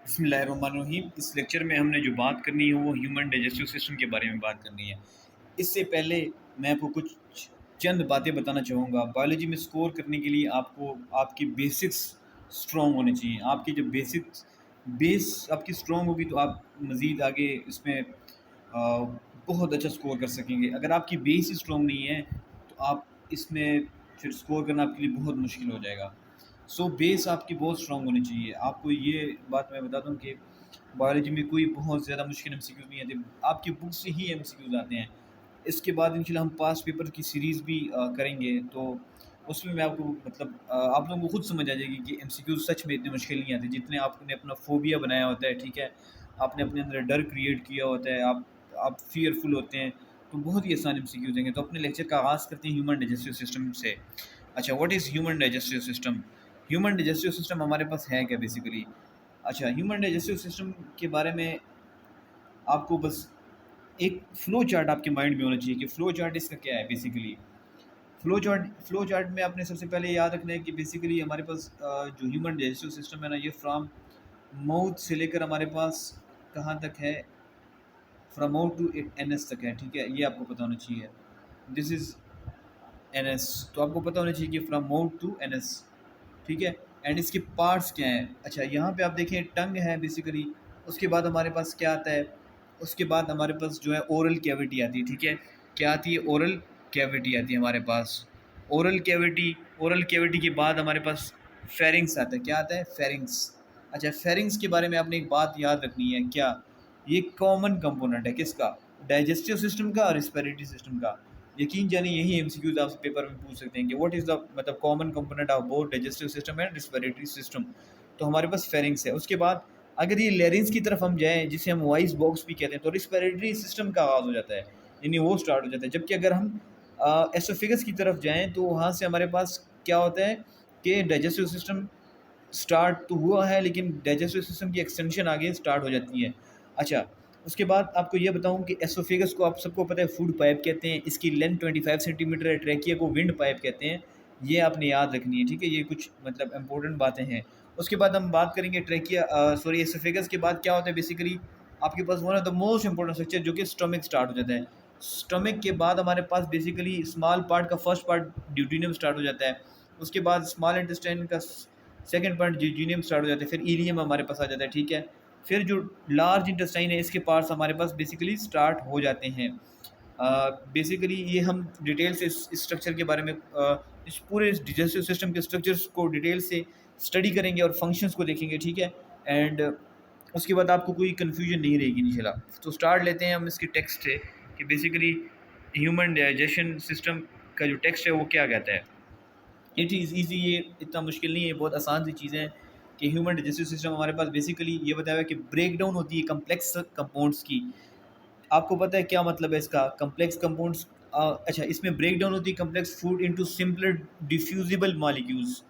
बिस्मिल्लाहिर्रहमानिर्रहीम। इस लेक्चर में हमने जो बात करनी है वो ह्यूमन डाइजेस्टिव सिस्टम के बारे में बात करनी है। इससे पहले मैं आपको कुछ चंद बातें बताना चाहूँगा। बायोलॉजी में स्कोर करने के लिए आपको आपकी बेसिक्स स्ट्रॉन्ग होने चाहिए। आपकी जब बेस आपकी स्ट्रॉन्ग होगी तो आप मज़ीद आगे इसमें बहुत अच्छा स्कोर कर सकेंगे। अगर आपकी बेस ही स्ट्रॉन्ग नहीं है तो आप इसमें फिर स्कोर करना आपके लिए बहुत मुश्किल हो जाएगा। बेस आपकी बहुत स्ट्रॉन्ग होनी चाहिए। आपको ये बात मैं बता दूं कि बायोलॉजी में कोई बहुत ज़्यादा मुश्किल एमसीक्यूज़ नहीं आते, आपकी बुक से ही एमसीक्यूज़ आते हैं। इसके बाद इंशाल्लाह हम पास्ट पेपर की सीरीज़ भी करेंगे, तो उसमें मैं आपको मतलब आप लोगों को खुद समझ आ जाएगी कि एमसीक्यूज़ सच में इतने मुश्किल नहीं आते जितने आपने अपना फ़ोबिया बनाया होता है, ठीक है? आपने अपने अंदर डर क्रिएट किया होता है, आप फ़ियरफुल होते हैं, तो बहुत ही आसान एमसीक्यूज़ देंगे। तो अपने लेक्चर का आगाज़ करते हैं ह्यूमन डाइजेस्टिव सिस्टम से। अच्छा, what is human digestive system? Human digestive system हमारे पास है क्या बेसिकली? अच्छा, ह्यूमन डाइजेस्टिव सिस्टम के बारे में आपको बस एक फ़्लो चार्ट आपके माइंड में होना चाहिए कि फ़्लो चार्ट इसका क्या है बेसिकली। फ़्लो चार्ट में आपने सबसे पहले याद रखना है कि बेसिकली हमारे पास जो ह्यूमन डाइजेस्टिव सिस्टम है ना, ये फ्रॉम माउथ से लेकर हमारे पास कहाँ तक है, फ्रॉम माउथ टू एनएस तक है, ठीक है? ये आपको पता होना चाहिए। दिस इज़ एनएस, तो आपको पता होना चाहिए कि फ्रॉम माउथ टू एनएस, ठीक है? एंड इसके पार्ट्स क्या हैं? अच्छा, यहाँ पे आप देखें टंग है बेसिकली। उसके बाद हमारे पास क्या आता है? उसके बाद हमारे पास जो है ओरल कैविटी आती है, ठीक है? क्या आती है? ओरल कैविटी आती है हमारे पास। ओरल कैविटी के बाद हमारे पास फेरिंग्स आता है। क्या आता है? फेरिंग्स। अच्छा, फेरिंग्स के बारे में आपने एक बात याद रखनी है। क्या? ये कॉमन कंपोनेंट है किसका? डाइजेस्टिव सिस्टम का और रिस्पिरेटरी सिस्टम का। यकीन जानिए यही एमसीक्यूज आप पेपर में पूछ सकते हैं कि व्हाट इज़ द मतलब common component of both digestive system and respiratory system. तो हमारे पास फेरिंग्स है। उसके बाद अगर ये लेरिंग्स की तरफ हम जाएँ, जिसे हम वॉइस बॉक्स भी कहते हैं, तो रिस्पिरेटरी सिस्टम का आगाज़ हो जाता है, यानी वो स्टार्ट हो जाता है। जबकि अगर हम एसोफेगस की तरफ जाएँ तो वहाँ से हमारे पास क्या होता है कि डाइजेस्टिव सिस्टम स्टार्ट तो हुआ है, लेकिन डाइजेस्टिव सिस्टम की एक्सटेंशन आगे स्टार्ट हो जाती है। अच्छा, उसके बाद आपको ये बताऊँ कि एसोफेगस को आप सबको पता है फूड पाइप कहते हैं, इसकी लेंथ 25 सेंटीमीटर है, ट्रैकिया को विंड पाइप कहते हैं। ये आपने याद रखनी है, ठीक है? ये कुछ मतलब इंपॉर्टेंट बातें हैं। उसके बाद हम बात करेंगे एसोफेगस के बाद क्या होता है बेसिकली आपके पास one of the most important structure जो कि स्टमक स्टार्ट हो जाता है। स्टमक के बाद हमारे पास बेसिकली स्मॉल पार्ट का फर्स्ट पार्ट ड्यूटेरियम स्टार्ट हो जाता है। उसके बाद स्मॉल इंटेस्टाइन का सेकंड पार्ट जीजीनियम स्टार्ट हो जाता है, फिर इलियम हमारे पास आ जाता है, ठीक है? फिर जो लार्ज इंटेस्टाइन है इसके पार्ट्स हमारे पास बेसिकली स्टार्ट हो जाते हैं। बेसिकली ये हम डिटेल से इस स्ट्रक्चर के बारे में इस पूरे डिजेस्टिव सिस्टम के स्ट्रक्चर्स को डिटेल से स्टडी करेंगे और फंक्शंस को देखेंगे, ठीक है? एंड उसके बाद आपको कोई कन्फ्यूजन नहीं रहेगी इंशाल्लाह। तो स्टार्ट लेते हैं हम इसके टेक्स्ट से कि बेसिकली ह्यूमन डाइजेशन सिस्टम का जो टेक्स्ट है वो क्या कहता है। इट इज़ ईज़ी, ये इतना मुश्किल नहीं है, बहुत आसान सी चीज़ें हैं कि ह्यूमन डाइजेस्टिव सिस्टम हमारे पास बेसिकली ये बताया हुआ है कि ब्रेक डाउन होती है कम्प्लेक्स कंपाउंड्स की। आपको पता है क्या मतलब है इसका? कम्प्लेक्स कंपाउंड्स अच्छा, इसमें ब्रेक डाउन होती है complex food into simpler diffusible molecules.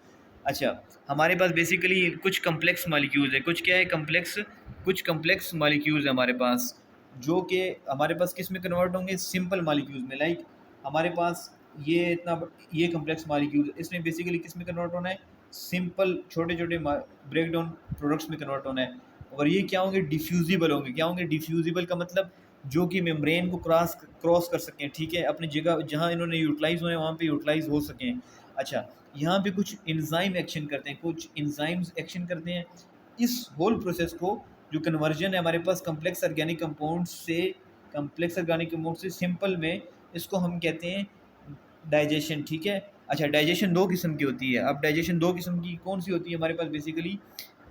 अच्छा, हमारे पास बेसिकली कुछ कम्प्लेक्स मॉलिक्यूल्स है, कुछ क्या है कम्प्लेक्स, कुछ कम्प्लेक्स मॉलिक्यूल्स है हमारे पास, जो कि हमारे पास किस में कन्वर्ट होंगे? सिंपल मॉलिक्यूल्स में। लाइक हमारे पास ये ये कम्प्लेक्स मॉलिक्यूल इसमें बेसिकली किस में कन्वर्ट होना है? सिंपल छोटे छोटे ब्रेक डाउन प्रोडक्ट्स में कन्वर्ट होना है। और ये क्या होंगे? डिफ्यूजिबल होंगे। क्या होंगे? डिफ्यूजिबल का मतलब जो कि मेम्ब्रेन को क्रॉस कर सकें, ठीक है? अपनी जगह जहाँ इन्होंने यूटिलाइज़ होना है वहाँ पे यूटिलाइज़ हो सकें। अच्छा, यहाँ पे कुछ एंजाइम एक्शन करते हैं, कुछ एंजाइम्स एक्शन करते हैं। इस होल प्रोसेस को जो कन्वर्जन है हमारे पास कम्प्लेक्स ऑर्गेनिक कंपाउंड से सिंपल में, इसको हम कहते हैं डाइजेशन, ठीक है? अच्छा, डाइजेशन 2 किस्म की होती है। अब डाइजेशन 2 किस्म की कौन-सी होती है हमारे पास बेसिकली?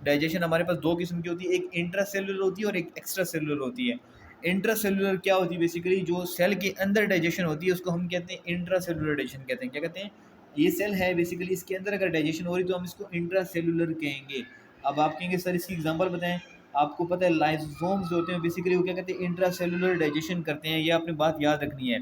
डाइजेशन हमारे पास 2 किस्म की होती है, एक इंट्रासेल्युलर होती है और एक एक्स्ट्रा सेल्युलर होती है। इंट्रासेल्युलर क्या होती है बेसिकली? जो सेल के अंदर डाइजेशन होती है उसको हम कहते हैं इंट्रासेल्युलर डाइजेशन कहते हैं। क्या कहते हैं? ये सेल है बेसिकली, इसके अंदर अगर डाइजेशन हो रही है तो हम इसको इंट्रासेल्युलर कहेंगे। अब आप कहेंगे सर इसकी एग्जांपल बताएं। आपको पता है लाइसोसोम्स जो होते हैं बेसिकली वो क्या कहते हैं? इंट्रासेल्युलर डाइजेशन करते हैं। ये आपने बात याद रखनी है।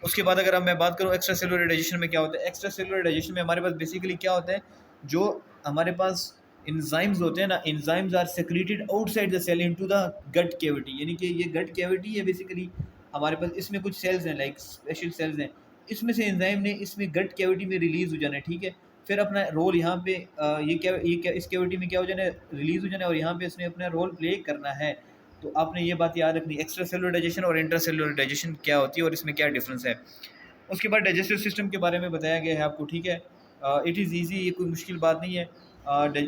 उसके बाद अगर अब मैं बात करूँ एक्स्ट्रा सेलुलर डाइजेशन में क्या होता है? एक्स्ट्रा सेलुलर डाइजेशन में हमारे पास बेसिकली क्या होता है? जो हमारे पास एंजाइम्स होते हैं ना, enzymes are secreted outside the cell into the gut cavity, यानी कि ये गट कैविटी है बेसिकली हमारे पास, इसमें कुछ सेल्स हैं लाइक स्पेशल सेल्स हैं, इसमें से एंजाइम ने इसमें गट कैविटी में रिलीज हो जाना है, ठीक है? फिर अपना रोल यहाँ पे ये क्या इस कैविटी में क्या हो जाना है, रिलीज़ हो जाना है और यहाँ पे इसने अपना रोल प्ले करना है। तो आपने ये बात याद रखनी, एक्स्ट्रा सेलुलर डाइजेशन और इंट्रा सेलुलर डाइजेशन क्या होती है और इसमें क्या डिफरेंस है। उसके बाद डाइजेस्टिव सिस्टम के बारे में बताया गया है आपको, ठीक है। इट इज़ ईजी, ये कोई मुश्किल बात नहीं है।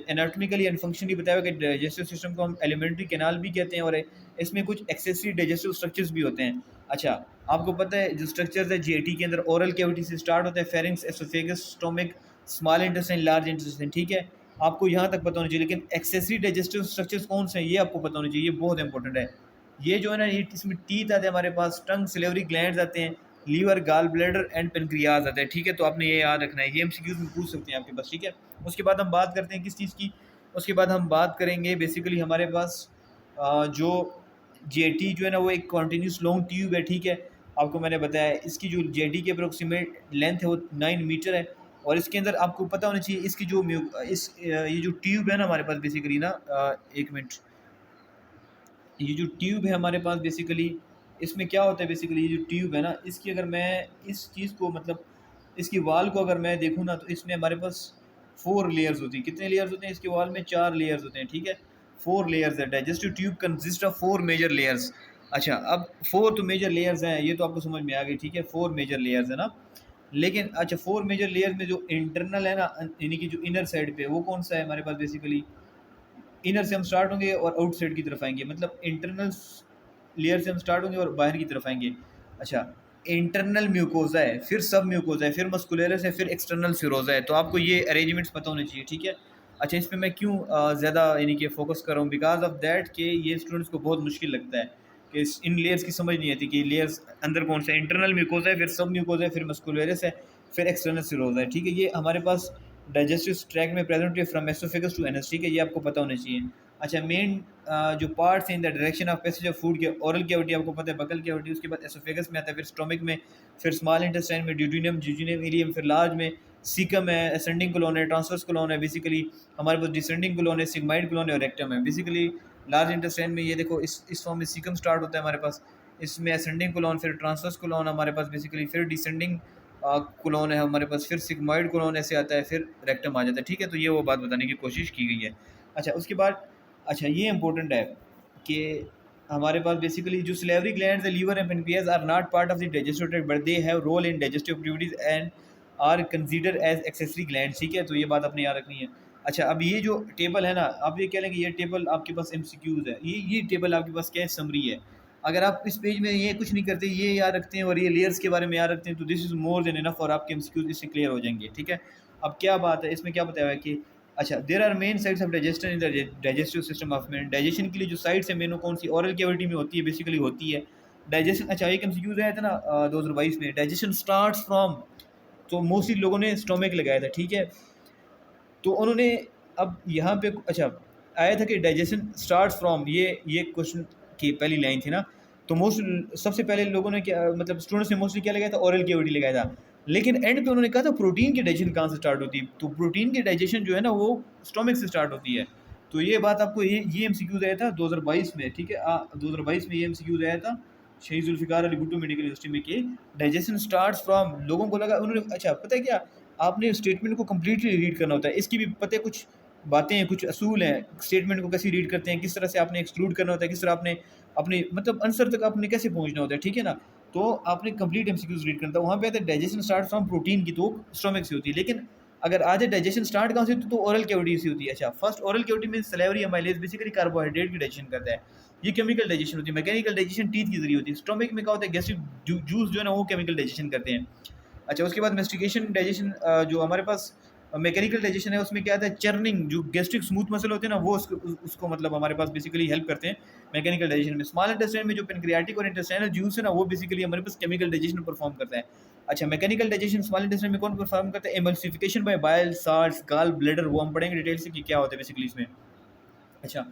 एनाटॉमिकली एंड फंक्शनली बताया हुआ कि डाइजेस्टिव सिस्टम को हम एलिमेंट्री कैनाल भी कहते हैं और इसमें कुछ एक्सेसरी डाइजेस्टिव स्ट्रक्चर्स भी होते हैं। अच्छा, आपको पता है जो स्ट्रक्चर्स है जीआईटी के अंदर, ओरल कैविटी से स्टार्ट होता है, pharynx, oesophagus, stomach, small intestine, large intestine, ठीक है। आपको यहाँ तक पता होना चाहिए, लेकिन एक्सेसरी डाइजेस्टिव स्ट्रक्चर्स कौन से हैं ये आपको पता होना चाहिए, ये बहुत इंपॉर्टेंट है। ये जो है ना, ये इसमें टीथ आते हैं हमारे पास, टंग, सिलेवरी ग्लैंड्स आते हैं, liver, gall bladder and pancreas आता है, ठीक है। तो आपने ये याद रखना है, ये एमसीक्यूज में पूछ सकते हैं आपके पास, ठीक है। उसके बाद हम बात करते हैं किस चीज़ की, उसके बाद हम बात करेंगे बेसिकली हमारे पास जो जेटी जो है ना वो एक कॉन्टीन्यूस लॉन्ग ट्यूब है, ठीक है। आपको मैंने बताया इसकी जो जेटी की अप्रोक्सीमेट लेंथ है वो 9 मीटर है और इसके अंदर आपको पता होना चाहिए इसकी जो ये जो ट्यूब है ना हमारे पास बेसिकली ना, एक मिनट, ये जो ट्यूब है हमारे पास बेसिकली, इसमें क्या होता है बेसिकली, ये जो ट्यूब है ना इसकी अगर मैं इस चीज़ को मतलब इसकी वाल को अगर मैं देखूँ ना तो इसमें हमारे पास 4 लेयर्स होती हैं। कितने लेयर्स होते हैं इसके वाल में? 4 लेयर्स होते हैं, ठीक है। 4 लेयर्स है। Digestive tube consist of 4 major layers. अच्छा, अब 4 तो मेजर लेयर्स हैं, ये तो आपको समझ में आ गई, ठीक है। 4 मेजर लेयर्स है ना, लेकिन अच्छा 4 मेजर लेयर्स में जो इंटरनल है ना, यानी कि जो इनर साइड पे, वो कौन सा है हमारे पास बेसिकली? इनर से हम स्टार्ट होंगे और आउटसाइड की तरफ आएंगे, मतलब इंटरनल लेयर से हम स्टार्ट होंगे और बाहर की तरफ आएंगे। अच्छा, इंटरनल म्यूकोजा है, फिर सब म्यूकोजा है, फिर मस्कुलरस है, फिर एक्सटर्नल सिरोजा है। तो आपको ये अरेंजमेंट्स पता होने चाहिए, ठीक है। अच्छा, इस पे मैं क्यों ज़्यादा यानी कि फोकस कर रहा हूँ, बिकॉज ऑफ दैट कि ये स्टूडेंट्स को बहुत मुश्किल लगता है कि इन लेयर्स की समझ नहीं आती कि लेयर्स अंदर कौन सा है। इंटरनल म्यूकोजा है, फिर सब म्यूकोजा है, फिर मस्कुलरस है, फिर एक्सटर्नल सिरोजा है, ठीक है। ये हमारे पास डाइजेस्टिव ट्रैक्ट में प्रेजेंट है फ्रॉम एसोफेगस टू एनस, ठीक है। ये आपको पता होना चाहिए। अच्छा, मेन जो पार्ट्स हैं in the direction of passage of food के, ओरल कैविटी आपको पता है, बकल कैविटी, उसके बाद एसोफेगस में आता है, फिर स्टोमक में, फिर स्मॉल इंटेस्टाइन में, ड्यूडेनम, जिजिनम, इलियम, फिर लार्ज में सीकम है, असेंडिंग कोलोन है, ट्रांसवर्स कोलोन है, बेसिकली हमारे पास डिसेंडिंग कोलोन है, सिग्माइड कोलोन है और रेक्टम है। बेसिकली लार्ज इंटेस्टाइन में ये देखो इस फॉर्म में सीकम स्टार्ट होता है हमारे पास, इसमें असेंडिंग कोलोन, फिर ट्रांसवर्स कोलोन हमारे पास बेसिकली, फिर डिसेंडिंग कोलोन है हमारे पास, फिर सिग्माइड कोलोन ऐसे आता है, फिर रेक्टम आ जाता है, ठीक है। तो ये वो बात बताने की कोशिश की गई है। अच्छा, उसके बाद अच्छा ये इंपॉर्टेंट है कि हमारे पास बेसिकली जो सिलेवरी ग्लैंड्स है, liver and pancreas are not part of the digestive tract but they have role in digestive activities and are consider as accessory glands, ठीक है। तो ये बात अपने याद रखनी है। अच्छा, अब ये जो टेबल है ना, आप ये कह लेंगे ये टेबल आपके पास एमसीक्यूज है, ये टेबल आपके पास क्या है, समरी है। अगर आप इस पेज में ये कुछ नहीं करते, ये याद रखते हैं और ये लेयर्स के बारे में याद रखते हैं, तो this is more than enough और आपके एमसीक्यूज इससे क्लियर हो जाएंगे, ठीक है। अब क्या बात है इसमें, क्या बताया है कि अच्छा there are main sites of digestion in the digestive system of man. Digestion के लिए जो साइट्स है मेनू कौन सी? ओरल कैविटी में होती है, बेसिकली होती है डाइजेशन। अच्छा, एक एमसीक्यूज आया था ना 2022 में, डाइजेशन स्टार्ट्स फ्रॉम, तो मोस्टली लोगों ने स्टोमक लगाया था, ठीक है। तो उन्होंने अब यहाँ पे अच्छा आया था कि डाइजेशन स्टार्ट्स फ्रॉम, ये क्वेश्चन की पहली लाइन थी ना। तो मोस्ट सबसे पहले लोगों ने क्या मतलब स्टूडेंट्स ने मोस्टली क्या लगाया था? ओरल कैविटी लगाया था। लेकिन एंड पे उन्होंने कहा था प्रोटीन की डाइजेशन कहाँ से स्टार्ट होती है? तो प्रोटीन की डाइजेशन जो है ना वो स्टोमक से स्टार्ट होती है। तो ये बात आपको ये एमसीक्यूज आया था 2022 में, ठीक है। 2022 में ये एमसीक्यूज आया था शहीद जुल्फिकार अली भुट्टो मेडिकल यूनिवर्सिटी में कि डाइजेशन स्टार्ट्स फ्रॉम, लोगों को लगा, उन्होंने अच्छा पता है क्या, आपने स्टेटमेंट को कम्प्लीटली रीड करना होता है। इसकी भी पता है कुछ बातें हैं, कुछ असूल हैं स्टेटमेंट को कैसे रीड करते हैं, किस तरह से आपने एक्सक्लूड करना होता है, किस तरह आपने अपने मतलब आंसर तक आपने कैसे पहुंचना होता है, ठीक है ना। तो आपने कंप्लीट एमसीक्यूज रीड करना था। वहाँ पे आता है डाइजेशन स्टार्ट फ्रॉम प्रोटीन की, तो स्टोमक से होती है। लेकिन अगर आज डाइजेशन स्टार्ट कहाँ से होती है, तो ओरल कैविटी से होती है। अच्छा, फर्स्ट ओरल कैविटी में सलेवरी अमाइलेज बेसिकली कार्बोहाइड्रेट की डाइजेशन करता है, ये केमिकल डाइजेशन होती है। मैकेनिकल डाइजेशन टीथ के जरिए होती है। स्टोमक में क्या होता है, गैस्ट्रिक जूस जो है ना वो केमिकल डाइजेशन करते हैं। अच्छा, उसके बाद मेस्टिकेशन डाइजेशन, जो हमारे पास मैकेनिकल डाइजेशन है उसमें क्या आता है, चर्निंग, जो गैस्ट्रिक स्मूथ मसल होते हैं ना वो उसको मतलब हमारे पास बेसिकली हेल्प करते हैं मैकेनिकल डाइजेशन में। स्मॉल इंटेस्टाइन में जो पेनक्रियाटिक और इंटेस्टाइनल जूस है ना वो बेसिकली हमारे पास केमिकल डाइजेशन परफॉर्म करता है। अच्छा, मैकेनिकल डाइजेशन स्मॉल इंटेस्टाइन में कौन परफॉर्म करता है? Emulsification by bile salts, gallbladder, वो हम पढ़ेंगे डिटेल से कि क्या होता है बेसिकली इसमें। अच्छा,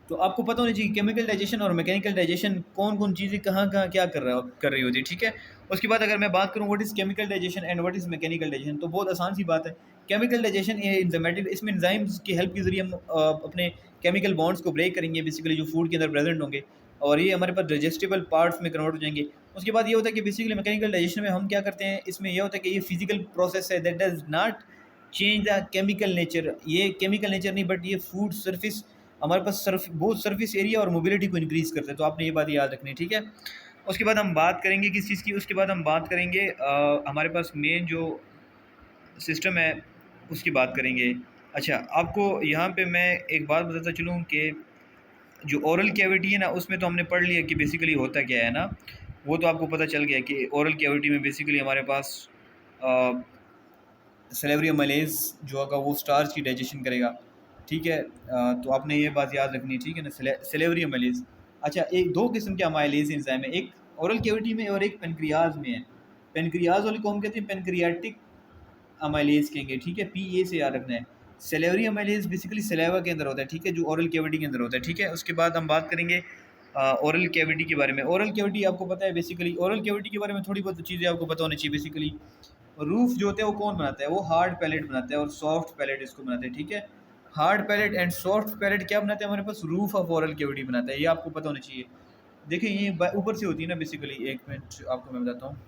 तो आपको पता होना चाहिए केमिकल डाइजेशन और मैकेनिकल डाइजेशन कौन कौन चीज़ें कहाँ कहाँ क्या कर रही होती है, ठीक है। उसके बाद अगर मैं बात करूँ what is chemical digestion and what is mechanical digestion, तो बहुत आसान सी बात है। केमिकल डाइजेशन इंजाइमेटिक, इसमें एंजाइम्स की हेल्प के जरिए हम अपने केमिकल बॉन्ड्स को ब्रेक करेंगे बेसिकली जो फूड के अंदर प्रेजेंट होंगे, और ये हमारे पास डाइजेस्टेबल पार्ट्स में कन्वर्ट हो जाएंगे। उसके बाद ये होता है कि बेसिकली मैकेनिकल डाइजेशन में हम क्या करते हैं, इसमें यह होता है कि ये फिजिकल प्रोसेस है that does not change the chemical nature, ये केमिकल नेचर नहीं बट ये फूड सरफेस, हमारे पास बहुत सरफेस एरिया और मोबिलिटी को इंक्रीज़ करता है, तो आपने ये बात याद रखनी है, ठीक है। उसके बाद हम बात करेंगे किस चीज़ की, उसके बाद हम बात करेंगे हमारे पास मेन जो सिस्टम है उसकी बात करेंगे। अच्छा, आपको यहाँ पे मैं एक बात बताता चलूँ कि जो ओरल कैविटी है ना, उसमें तो हमने पढ़ लिया कि बेसिकली होता क्या है ना, वो तो आपको पता चल गया कि ओरल कैविटी में बेसिकली हमारे पास सलेवरी अमाइलेज जो होगा वो स्टार्च की डाइजेशन करेगा, ठीक है। तो आपने ये बात याद रखनी है, ठीक है ना, सलेवरी अमाइलेज। अच्छा, एक दो किस्म के अमाइलेज एंजाइम है, एक ओरल कैविटी में और एक पेनक्रियाज में है। पेनक्रियाज वाले को हम कहते हैं पेनक्रियाटिक अमाइलेज कहेंगे, ठीक है, पी ए से याद रखना है। सेलेवरी अमाइलेज बेसिकली सलेवा के अंदर होता है, ठीक है, जो ओरल कैविटी के अंदर होता है, ठीक है। उसके बाद हम बात करेंगे ओरल कैविटी के बारे में। ओरल कैविटी आपको पता है, बेसिकली ओरल कैविटी के बारे में थोड़ी बहुत चीज़ें आपको पता होनी चाहिए। बेसिकली रूफ जो होता है वो कौन बनाता है, वो हार्ड पैलेट बनाता है और सॉफ्ट पैलेट इसको बनाते हैं, ठीक है। Hard palate and soft palate क्या बनाते हैं, हमारे पास रूफ ऑफ ओरल कैविटी बनाता है, ये आपको पता होना चाहिए। देखिए ये ऊपर से होती है ना बेसिकली, एक मिनट आपको मैं बताता हूँ।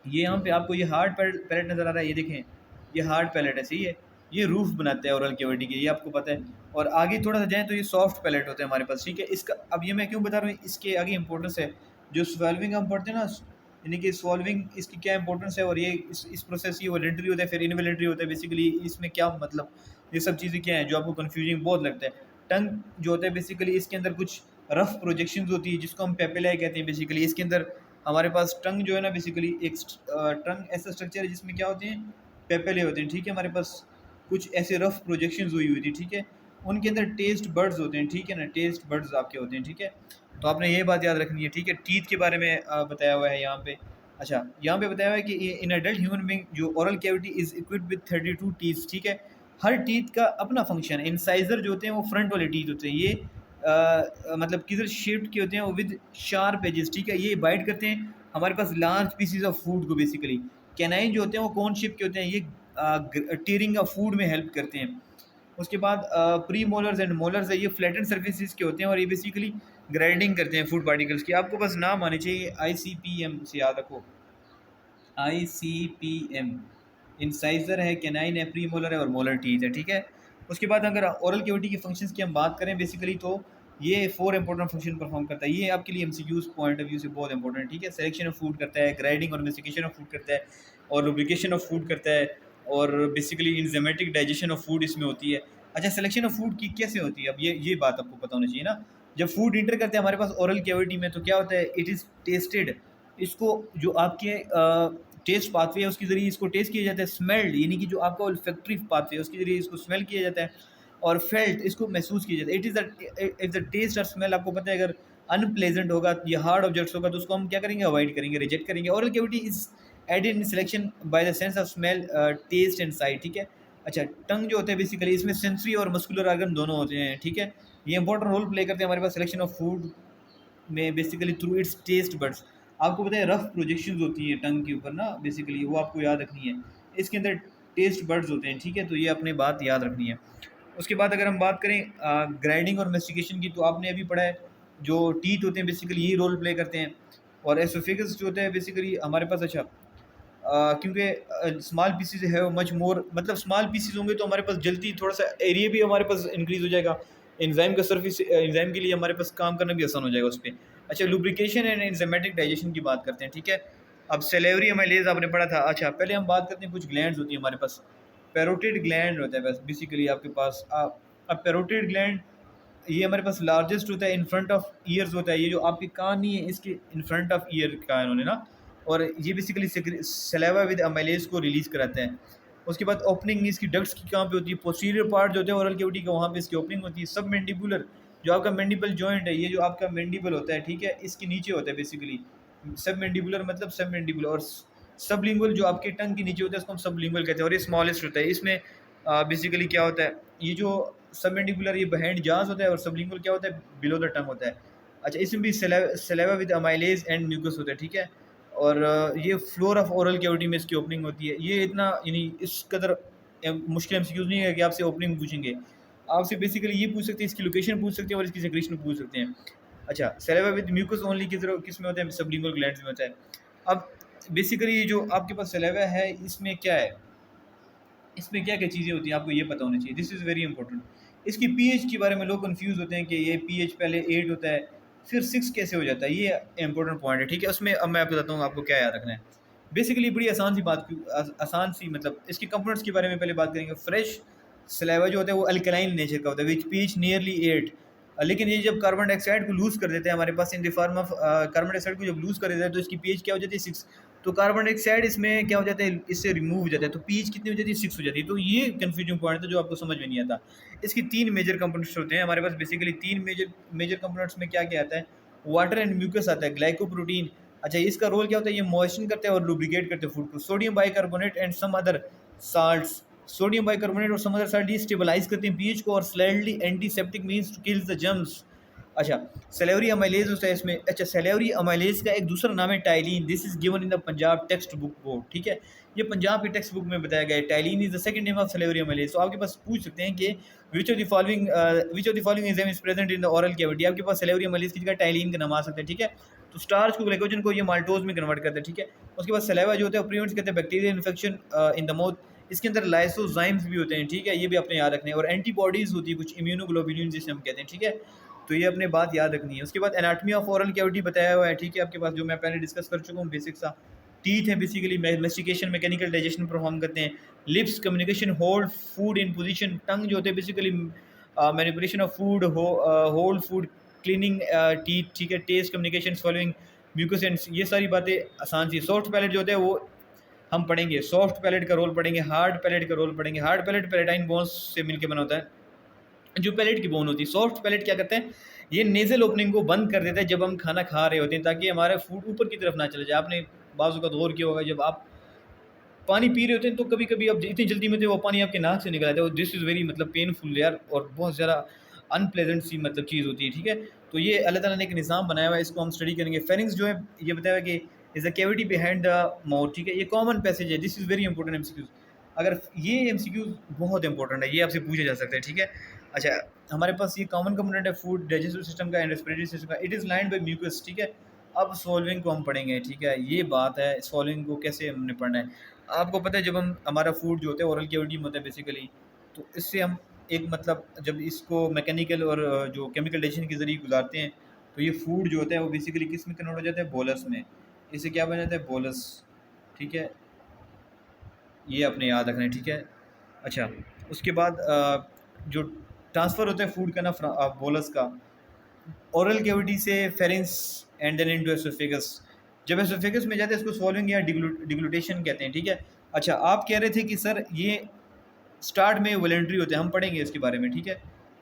ये यहाँ पे आपको ये हार्ड पैलेट नज़र आ रहा है, ये देखें, ये हार्ड पैलेट है, सही है, ये रूफ बनाते हैं ओरल कैविटी के, ये आपको पता है। और आगे थोड़ा सा जाएँ तो ये सॉफ्ट पैलेट होते हैं हमारे पास, ठीक है। इसका अब ये मैं क्यों बता रहा हूँ, इसके आगे इंपॉर्टेंस है, जो सॉल्विंग हम पढ़ते हैं ना, यानी कि सॉल्विंग इसकी क्या इंपॉर्टेंस है, और ये इस प्रोसेस ये वॉलेंट्री होता है फिर इनवॉलेंट्री होता है, बेसिकली इसमें क्या मतलब, ये सब चीज़ें क्या हैं जो आपको कन्फ्यूजिंग बहुत लगता है। टंग जो होता है बेसिकली इसके अंदर कुछ रफ प्रोजेक्शंस होती है जिसको हम पेपिलाई कहते हैं, बेसिकली इसके अंदर हमारे पास टंग जो है ना, बेसिकली एक टंग ऐसा स्ट्रक्चर है जिसमें क्या होते हैं, पेपेले होते हैं, ठीक है। हमारे पास कुछ ऐसे रफ प्रोजेक्शंस हुई हुई थी, ठीक है। उनके अंदर टेस्ट बर्ड्स होते हैं, ठीक है ना, टेस्ट बर्ड्स आपके होते हैं, ठीक है। तो आपने ये बात याद रखनी है, ठीक है। टीथ के बारे में बताया हुआ है यहाँ पे। अच्छा, यहाँ पे बताया हुआ है कि इन अडल्ट ह्यूमन बीइंग जो oral cavity is equipped with 32 teeth, ठीक है। हर टीथ का अपना फंक्शन है। इंसाइजर जो होते हैं वो फ्रंट वाले टीथ होते हैं, ये मतलब किधर शेप्ड के होते हैं, वो विद शार्प एजेस, ठीक है, ये बाइट करते हैं हमारे पास लार्ज पीसीज ऑफ फूड को, बेसिकली। कैनाइन जो होते हैं वो कौन शेप के होते हैं, ये टीयरिंग ऑफ फूड में हेल्प करते हैं। उसके बाद प्री मोलर्स एंड मोलर्स है, ये फ्लैटन सर्फेसिस के होते हैं और ये बेसिकली ग्राइंडिंग करते हैं फूड पार्टिकल्स की। आपको बस नाम आने चाहिए, ICPM से याद रखो, ICPM। इंसाइजर है, कैनाइन है, प्री मोलर है और मोलर टीथ है, ठीक है। उसके बाद अगर ओरल कैविटी के फंक्शंस की हम बात करें बेसिकली, तो ये 4 इंपॉर्टेंट फंक्शन परफॉर्म करता है। ये आपके लिए MCQs पॉइंट ऑफ व्यू से बहुत इंपॉर्टेंट है, ठीक है। सिलेक्शन ऑफ फूड करता है, ग्राइंडिंग और मेस्टिकेशन ऑफ फूड करता है, और लुब्रिकेशन ऑफ फूड करता है, और basically enzymatic digestion of food इसमें होती है। अच्छा, सिलेक्शन ऑफ फूड की कैसे होती है, अब ये बात आपको पता होनी चाहिए ना। जब फूड इंटर करते हैं हमारे पास ओरल कैविटी में, तो क्या होता है, इट इज़ टेस्टेड, इसको जो आपके टेस्ट पाथवे है उसके ज़रिए इसको टेस्ट किया जाता है। स्मेल्ड यानी कि जो आपका ओल्फैक्टरी पाथवे है उसके ज़रिए इसको स्मेल किया जाता है। और फेल्ट इसको महसूस किया जाता है। इट इज़ द टेस्ट और स्मेल, आपको पता है अगर अनप्लेजेंट होगा या हार्ड ऑब्जेक्ट्स होगा तो उसको हम क्या करेंगे, अवॉइड करेंगे, रिजेक्ट करेंगे। Oral cavity is aided in selection by the sense of smell, taste and sight, ठीक है। अच्छा, टंग जो होता है बेसिकली इसमें सेंसरी और मस्कुलर ऑर्गन दोनों होते हैं, ठीक है। ये इंपॉर्टेंट रोल प्ले करते हैं हमारे पास सिलेक्शन ऑफ फूड में, basically through it's taste buds. आपको पता है रफ प्रोजेक्शंस होती हैं टंग के ऊपर ना, बेसिकली वो आपको याद रखनी है। इसके अंदर टेस्ट बड्स होते हैं, ठीक है, तो ये अपने बात याद रखनी है। उसके बाद अगर हम बात करें ग्राइंडिंग और मेस्टिकेशन की, तो आपने अभी पढ़ा है जो टीथ होते हैं बेसिकली यही रोल प्ले करते हैं, और एसोफेगस जो होता है बेसिकली हमारे पास। अच्छा, क्योंकि स्मॉल पीसीज है मच मोर, मतलब स्मॉल पीसीज होंगे तो हमारे पास जल्दी थोड़ा सा एरिया भी हमारे पास इंक्रीज हो जाएगा, एंजाइम का सर्फिस एंजाइम के लिए हमारे पास काम करना भी आसान हो जाएगा उस पर। अच्छा, लुब्रिकेशन एंड एंजाइमेटिक डाइजेशन की बात करते हैं, ठीक है। अब सेलेवरी अमाइलेज आपने पढ़ा था। अच्छा, पहले हम बात करते हैं कुछ ग्लैंड्स होती है हमारे पास। पैरोटिड ग्लैंड होता है बस बेसिकली आपके पास। अब पैरोटिड ग्लैंड ये हमारे पास लार्जेस्ट होता है, इन फ्रंट ऑफ ईयर्स होता है, ये जो आपके कान नहीं है इसके इन फ्रंट ऑफ ईयर का इन्होंने ना, और ये बेसिकली सलेवा विद अमाइलेज को रिलीज कराते हैं। उसके बाद ओपनिंग इसकी डक्ट्स की कहाँ पे होती है, पोस्टीरियर पार्ट जो होता है ओरल कैविटी का, वहाँ पे इसकी ओपनिंग होती है। सब मैंडिबुलर जो आपका मैंडिबल जॉइंट है, ये जो आपका मैंडिबल होता है, ठीक है, इसके नीचे होता है बेसिकली। सब मैंडिबुलर मतलब सब मैंडिबुलर, और सबलिंगुअल जो आपके टंग के नीचे होता है उसको हम सबलिंगुअल कहते हैं, और ये स्मॉलेस्ट होता है। इसमें बेसिकली क्या होता है, ये जो सबमैंडिबुलर ये बिहाइंड जाज होता है, और सबलिंगुअल क्या होता है, बिलो द टंग होता है। अच्छा, इसमें भी saliva with amylase and mucus होता है, ठीक है। और ये फ्लोर ऑफ ओरल कैविटी में इसकी ओपनिंग होती है। ये इतना यानी इस कदर मुश्किल एमसीक्यूज नहीं है कि आपसे ओपनिंग पूछेंगे, आपसे बेसिकली ये पूछ सकते हैं, इसकी लोकेशन पूछ सकते हैं और इसकी सेक्रेशन पूछ सकते हैं। अच्छा, सलेवा विद म्यूकस ओनली किस में होता है, सबलिंगुअल ग्लैंड्स में होता है। अब बेसिकली जो आपके पास सलेवा है इसमें क्या है, इसमें क्या क्या चीज़ें होती हैं आपको ये पता होना चाहिए, दिस इज़ वेरी इंपॉर्टेंट। इसकी पीएच के बारे में लोग कंफ्यूज होते हैं कि ये पीएच पहले 8 होता है फिर 6 कैसे हो जाता है, ये इंपॉर्टेंट पॉइंट है, ठीक है। उसमें अब मैं आपको बताता हूँ आपको क्या याद रखना है। बेसिकली बड़ी आसान सी बात, आसान सी मतलब इसके कंपोनेंट्स के बारे में पहले बात करेंगे। फ्रेश सलाइवा जो होता है वो अल्कलाइन नेचर का होता है विच पीएच नियरली 8। लेकिन ये जब कार्बन डाइऑक्साइड को लूज़ कर देते हैं हमारे पास in the form of carbon dioxide को जब लूज़ कर देता है तो इसकी पीएच क्या हो जाती है 6। तो कार्बन डाइऑक्साइड इसमें क्या हो जाता है, इससे रिमूव हो जाता है, तो पीएच कितनी हो जाती है 6 हो जाती है। तो ये कंफ्यूजिंग पॉइंट था जो आपको समझ में नहीं आता। इसकी 3 मेजर कंपोनेंट्स होते हैं हमारे पास, बेसिकली 3 मेजर मेजर कंपोनेंट्स में क्या क्या आता है। वाटर एंड म्यूकस आता है, ग्लाइकोप्रोटीन। अच्छा, इसका रोल क्या होता है, ये मॉइस्चन करते हैं और लुब्रिकेट करते हैं फूड को। Sodium bicarbonate and some other salts, sodium bicarbonate और सम अदर साल्ट ये स्टेबलाइज करते हैं पीएच को और slightly antiseptic means to kill the germs. अच्छा, सेलेवरी अमाइलेज होता है इसमें। अच्छा, सेलेवरी अमाइलेज का एक दूसरा नाम है ptyalin, this is given in the Punjab text book board, ठीक है। ये पंजाब की टेक्स्ट बुक में बताया गया है, ptyalin is the second name of salivary amylase. तो आपके पास पूछ सकते हैं कि which of the following enzyme is present in the oral cavity. आपके पास सेलेवरी अमाइलेज की जगह टाइलिन का नाम आ सकता है, ठीक है। तो स्टार्च को ग्लाइकोजन को ये माल्टोज में कन्वर्ट करते हैं, ठीक है। उसके बाद सलाइवा जो होता है वो प्रिवेंट्स करते हैं bacterial infection in the mouth. इसके अंदर लाइसोजाइम्स भी होते हैं, ठीक है, ये भी अपने याद रखने हैं। और एंटीबॉडीज होती है कुछ, इम्यूनोग्लोबुलिन जिसे हम कहते हैं, ठीक है। तो ये अपने बात याद रखनी है। उसके बाद एनाटमी ऑफ ओरल कैविटी बताया हुआ है, ठीक है, आपके पास जो मैं पहले डिस्कस कर चुका हूँ बेसिक सा। टीथ है basically mastication mechanical digestion perform करते हैं। Lips communication, hold food in position. Tongue जो होते हैं basically manipulation of food, hold food, cleaning teeth, ठीक है। Taste communication, following mucus and, ये सारी बातें आसान सी। सॉफ्ट पैलेट जो होता है वो हम पढ़ेंगे, सॉफ्ट पैलेट का रोल पढ़ेंगे, हार्ड पैलेट का रोल पढ़ेंगे। हार्ड पैलेट पैलेटाइन बोन्स से मिलकर बना होता है, जो पैलेट की बोन होती है। सॉफ्ट पैलेट क्या करते हैं, ये नेजल ओपनिंग को बंद कर देता है जब हम खाना खा रहे होते हैं, ताकि हमारा फूड ऊपर की तरफ ना चले जाए। आपने बाजू का गौर किया होगा, जब आप पानी पी रहे होते हैं तो कभी कभी आप इतनी जल्दी में वो पानी आपके नाक से निकल आता है, दिस इज़ वेरी मतलब पेनफुल यार, और बहुत ज़्यादा अनप्लेजेंट सी मतलब चीज़ होती है, ठीक है। तो ये अल्लाह ताला ने एक निज़ाम बनाया हुआ है, इसको हम स्टडी करेंगे। फेरिंग्स जो है ये बताया हुआ है कि is a cavity behind the mouth, ठीक है। ये कॉमन पैसेज है, this is very important MCQs. अगर ये एमसीक्यूज बहुत इंपॉर्टेंट है, ये आपसे पूछा जा सकता है, ठीक है। अच्छा, हमारे पास ये कॉमन कंपोनेंट है फूड डाइजेस्टिव सिस्टम का एंड रेस्पिरेटरी सिस्टम का। It is lined by mucus, ठीक है। अब सॉल्विंग को हम पढ़ेंगे, ठीक है, ये बात है। सॉल्विंग को कैसे हमने पढ़ना है, आपको पता है, जब हम हमारा फूड जो होता है ओरल कैविटी में होता है बेसिकली, तो इससे हम एक मतलब जब इसको मैकेनिकल और जो केमिकल डाइजेशन के ज़रिए गुजारते हैं, तो ये फूड जो होता है वो बेसिकली किस में कन्वर्ट हो जाता है, बोलस में। इससे क्या बन जाता है, बोलस, ठीक है। ये अपने याद रखना है, ठीक है। अच्छा, उसके बाद जो ट्रांसफ़र होता है फूड का ना बोलस का, ओरल कैविटी से pharynx and then into oesophagus. जब एसोफेगस में जाते हैं इसको स्वॉलोइंग या डिग्लूटेशन कहते हैं, ठीक है। अच्छा, आप कह रहे थे कि सर ये स्टार्ट में वॉलंटरी होते हैं, हम पढ़ेंगे इसके बारे में, ठीक है।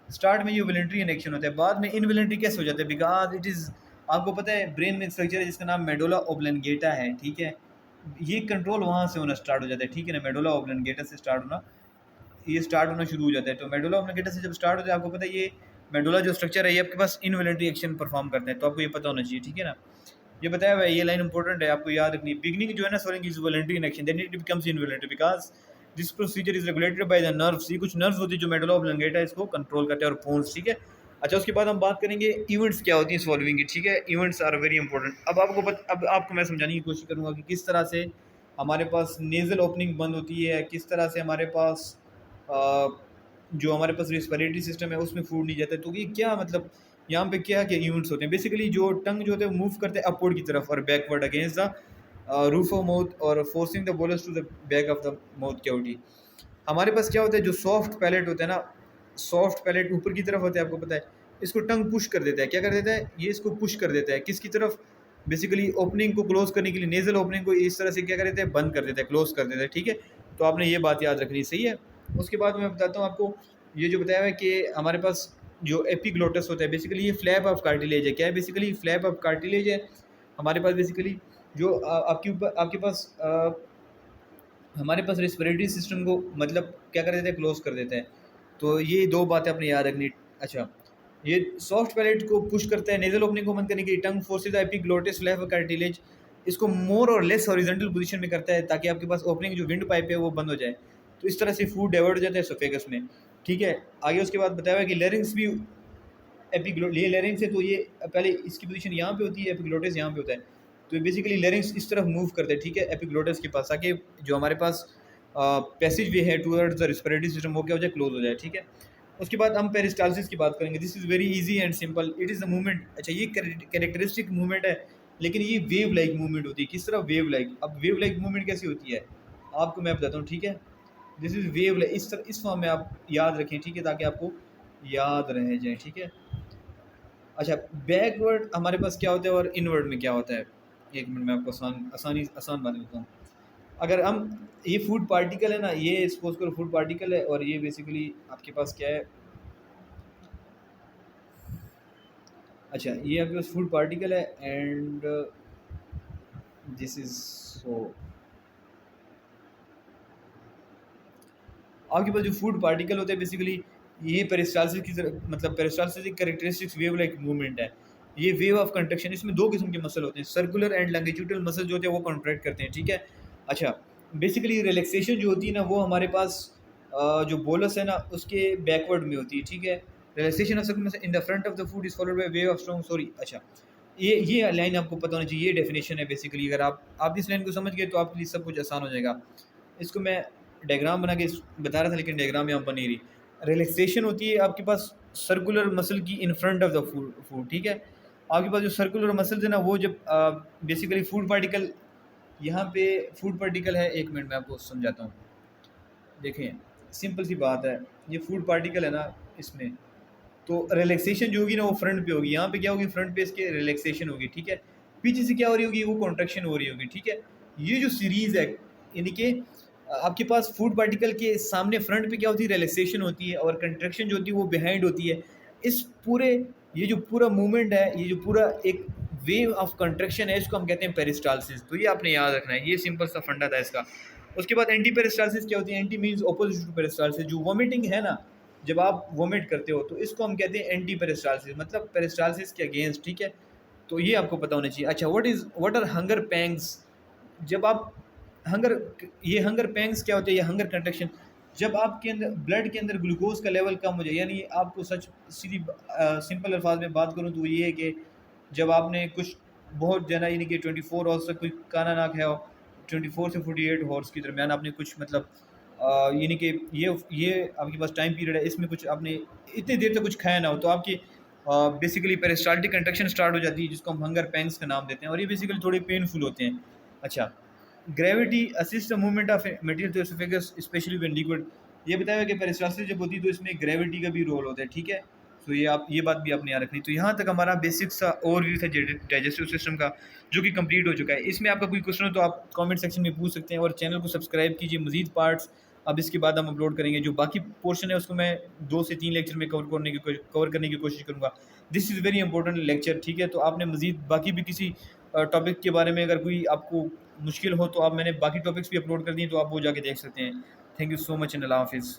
स्टार्ट में ये वॉलंटरी इनेक्शन होता है, बाद में इनवॉलंटरी कैसे हो जाता है, बिकॉज इट इज़, आपको पता है ब्रेन में एक स्ट्रक्चर है जिसका नाम मेडुला ओब्लंगेटा है, ठीक है। ये कंट्रोल वहाँ से होना स्टार्ट हो जाता है, ठीक है ना, मेडुला ओब्लंगेटा से स्टार्ट होना, ये स्टार्ट होना शुरू हो जाता है। तो मेडुला ओब्लंगेटा से जब स्टार्ट होता है, आपको पता है ये मेडुला जो स्ट्रक्चर है ये आपके पास इनवॉलंटरी एक्शन परफॉर्म करते हैं, तो आपको ये पता होना चाहिए, ठीक है ना। ये बताया हुआ है, ये लाइन इंपॉर्टेंट है, आपको याद रखनी है। बिगनिंग जो है ना, swallowing is voluntary in action, then it becomes involuntary because this procedure is regulated by the nerves. ये कुछ नर्व्स होती है जो मेडुला ऑब्लंगेटा इसको कंट्रोल करते हैं, और बोन्स, ठीक है। अच्छा, उसके बाद हम बात करेंगे इवेंट्स क्या होती हैं सॉल्विंग की, ठीक है। Events are very important. अब आपको मैं समझाने की कोशिश करूँगा कि किस तरह से हमारे पास नेजल ओपनिंग बंद होती है, किस तरह से हमारे पास जो हमारे पास रेस्पिरेटरी सिस्टम है उसमें फूड नहीं जाता है। तो ये क्या मतलब यहाँ पे क्या क्या इवेंट्स होते हैं, बेसिकली जो टंग जो होते हैं वो मूव करते हैं अपवर्ड की तरफ और backward against the roof of mouth और forcing the bolus to the back of the mouth cavity. हमारे पास क्या होता है, जो सॉफ्ट पैलेट होता है ना, सॉफ्ट पैलेट ऊपर की तरफ होता है, आपको पता है, इसको टंग पुश कर देता है। क्या कर देता है, ये इसको पुश कर देता है किसकी तरफ, बेसिकली ओपनिंग को क्लोज करने के लिए, नेजल ओपनिंग को इस तरह से क्या कर देता है, बंद कर देता है, क्लोज कर देता है, ठीक है। तो आपने ये बात याद रखनी, सही है। उसके बाद मैं बताता हूँ आपको, ये जो बताया है कि हमारे पास जो एपिग्लोटस होता है, बेसिकली ये फ्लैप ऑफ कार्टिलेज है। क्या है, बेसिकली फ्लैप ऑफ कार्टिलेज है हमारे पास, बेसिकली जो आपके पास हमारे पास रेस्पिरेटरी सिस्टम को मतलब क्या कर देता है, क्लोज कर देता है। तो ये दो बातें अपने याद रखनी। अच्छा, ये सॉफ्ट पैलेट को पुश करता है, नेजल ओपनिंग को बंद करने के लिए tongue forces epiglottis flap of cartilage इसको मोर और लेस हॉरिजॉन्टल पोजीशन में करता है, ताकि आपके पास ओपनिंग जो विंड पाइप है वो बंद हो जाए। तो इस तरह से फूड डाइवर्ट हो जाता है एसोफेगस में, ठीक है। आगे उसके बाद बताया है कि लेरिंग्स भी ये लेरिंग्स है, तो ये पहले इसकी पोजीशन यहाँ पे होती है, एपिग्लोटिस यहाँ पे होता है। तो बेसिकली लेरिंग्स इस तरफ मूव करते हैं, ठीक है, एपिग्लोटिस के पास, ताकि जो हमारे पास पैसेज वे है टूवर्ड्स द रेस्पिरेटरी सिस्टम, वो क्या हो जाए, क्लोज हो जाए, ठीक है। उसके बाद हम पेरिस्टालसिस की बात करेंगे। This is very easy and simple, it is a movement. अच्छा, ये कैरेक्टरिस्टिक मूवमेंट है, लेकिन ये वेव लाइक मूवमेंट होती है। किस तरह वेव लाइक? अब वेव लाइक मूवमेंट कैसी होती है आपको मैं बताता हूँ, ठीक है। दिस इज़ वेव लाइक, इस तरह इस फॉर्म में आप याद रखें, ठीक है, ताकि आपको याद रह जाए, ठीक है। अच्छा, बैकवर्ड हमारे पास क्या होता है और इनवर्ड में क्या होता है? एक मिनट में आपको आसान बात बताता हूँ। अगर हम, ये फूड पार्टिकल है ना, ये सपोज करो फूड पार्टिकल है, और ये बेसिकली आपके पास क्या है। अच्छा, ये आपके पास फूड पार्टिकल है एंड दिस इज सो, आपके पास जो फूड पार्टिकल होता है बेसिकली, ये पेरिस्टालसिस की तरह, मतलब पेरिस्टालसिस एक कैरेक्टरिस्टिक्स वेव लाइक मूवमेंट है। ये वेव ऑफ कंट्रक्शन, इसमें दो किस्म के मसल होते हैं, सर्कुलर एंड लॉन्गिट्यूडनल मसल जो होते हैं वो कॉन्ट्रैक्ट करते हैं, ठीक है। अच्छा, बेसिकली रिलैक्सेशन जो होती है ना, वो हमारे पास जो बोलस है ना उसके बैकवर्ड में होती है, ठीक है। Relaxation of circular in the front of the food is followed by wave of strong, sorry, अच्छा, ये लाइन आपको पता होनी चाहिए, ये डेफिनेशन है बेसिकली। अगर आप इस लाइन को समझ गए तो आपके लिए सब कुछ आसान हो जाएगा। इसको मैं डायग्राम बना के बता रहा था, लेकिन डायग्राम यहाँ बन नहीं रही। रिलैक्सेशन होती है आपके पास सर्कुलर मसल की in front of the food, ठीक है। आपके पास जो सर्कुलर मसल्स है ना, वो जब बेसिकली फूड पार्टिकल, यहाँ पे फूड पार्टिकल है, एक मिनट में आपको समझाता हूँ। देखें, सिंपल सी बात है, ये फूड पार्टिकल है ना, इसमें तो रिलैक्सेशन जो होगी ना वो फ्रंट पे होगी। यहाँ पे क्या होगी, फ्रंट पे इसके रिलैक्सेशन होगी, ठीक है। पीछे से क्या हो रही होगी, वो कॉन्ट्रैक्शन हो रही होगी, ठीक है। ये जो सीरीज है, यानी कि आपके पास फूड पार्टिकल के सामने फ्रंट पे क्या होती है, रिलैक्सेशन होती है, और कंट्रैक्शन जो होती है वो बिहाइंड होती है। इस पूरे, ये जो पूरा मूवमेंट है, ये जो पूरा एक वेव ऑफ कंट्रैक्शन है, इसको हम कहते हैं पेरिस्टालसिस। तो ये आपने याद रखना है, ये सिंपल सा फंडा था इसका। उसके बाद एंटी पेरिस्टालसिस क्या होती है? Anti means opposite to peristalsis. जो वॉमिटिंग है ना, जब आप वोमिट करते हो तो इसको हम कहते हैं एंटी पेरिस्टालसिस, मतलब पेरिस्टालसिस के अगेंस्ट, ठीक है। तो ये आपको पता होना चाहिए। अच्छा, व्हाट आर हंगर पैंग्स? जब आप हंगर, ये हंगर पैंग्स क्या होते हैं? ये हंगर कंट्रैक्शन, जब आपके अंदर ब्लड के अंदर ग्लूकोज का लेवल कम हो जाए, यानी आपको सच सीधी सिंपल अल्फाज में बात करूँ तो ये है कि जब आपने कुछ बहुत ज़्यादा, यानी कि 24 आवर्स तक कोई खाना ना खाया हो, 24 से 48 आवर्स के दरमियान आपने कुछ मतलब यानी कि ये आपके पास टाइम पीरियड है, इसमें कुछ आपने इतनी देर तक कुछ खाया ना हो, तो आपकी बेसिकली पेरिस्टाल्टिक कंट्रैक्शन स्टार्ट हो जाती है, जिसको हम हंगर पैंग्स का नाम देते हैं, और ये बेसिकली थोड़े पेनफुल होते हैं। अच्छा, gravity assist the movement of material to oesophagus specially when liquid. ये बताया कि पेरिस्टाल्सिस जब होती है तो इसमें ग्रेविटी का भी रोल होता है, ठीक है। तो ये बात भी आपने याद रखनी। तो यहाँ तक हमारा बेसिक सा ओवरव्यू था डाइजेस्टिव सिस्टम का, जो कि कंप्लीट हो चुका है। इसमें आपका कोई क्वेश्चन हो तो आप कमेंट सेक्शन में पूछ सकते हैं, और चैनल को सब्सक्राइब कीजिए। मजीद पार्ट्स अब इसके बाद हम अपलोड करेंगे। जो बाकी पोर्शन है उसको मैं 2 से 3 लेक्चर में कवर करने की कोशिश करूँगा। This is very important lecture, ठीक है। तो आपने मजीद बाकी भी किसी टॉपिक के बारे में अगर कोई आपको मुश्किल हो तो आप, मैंने बाकी टॉपिक्स भी अपलोड कर दिए, तो आप वो जाके देख सकते हैं। Thank you so much and अल्लाह हाफिज़।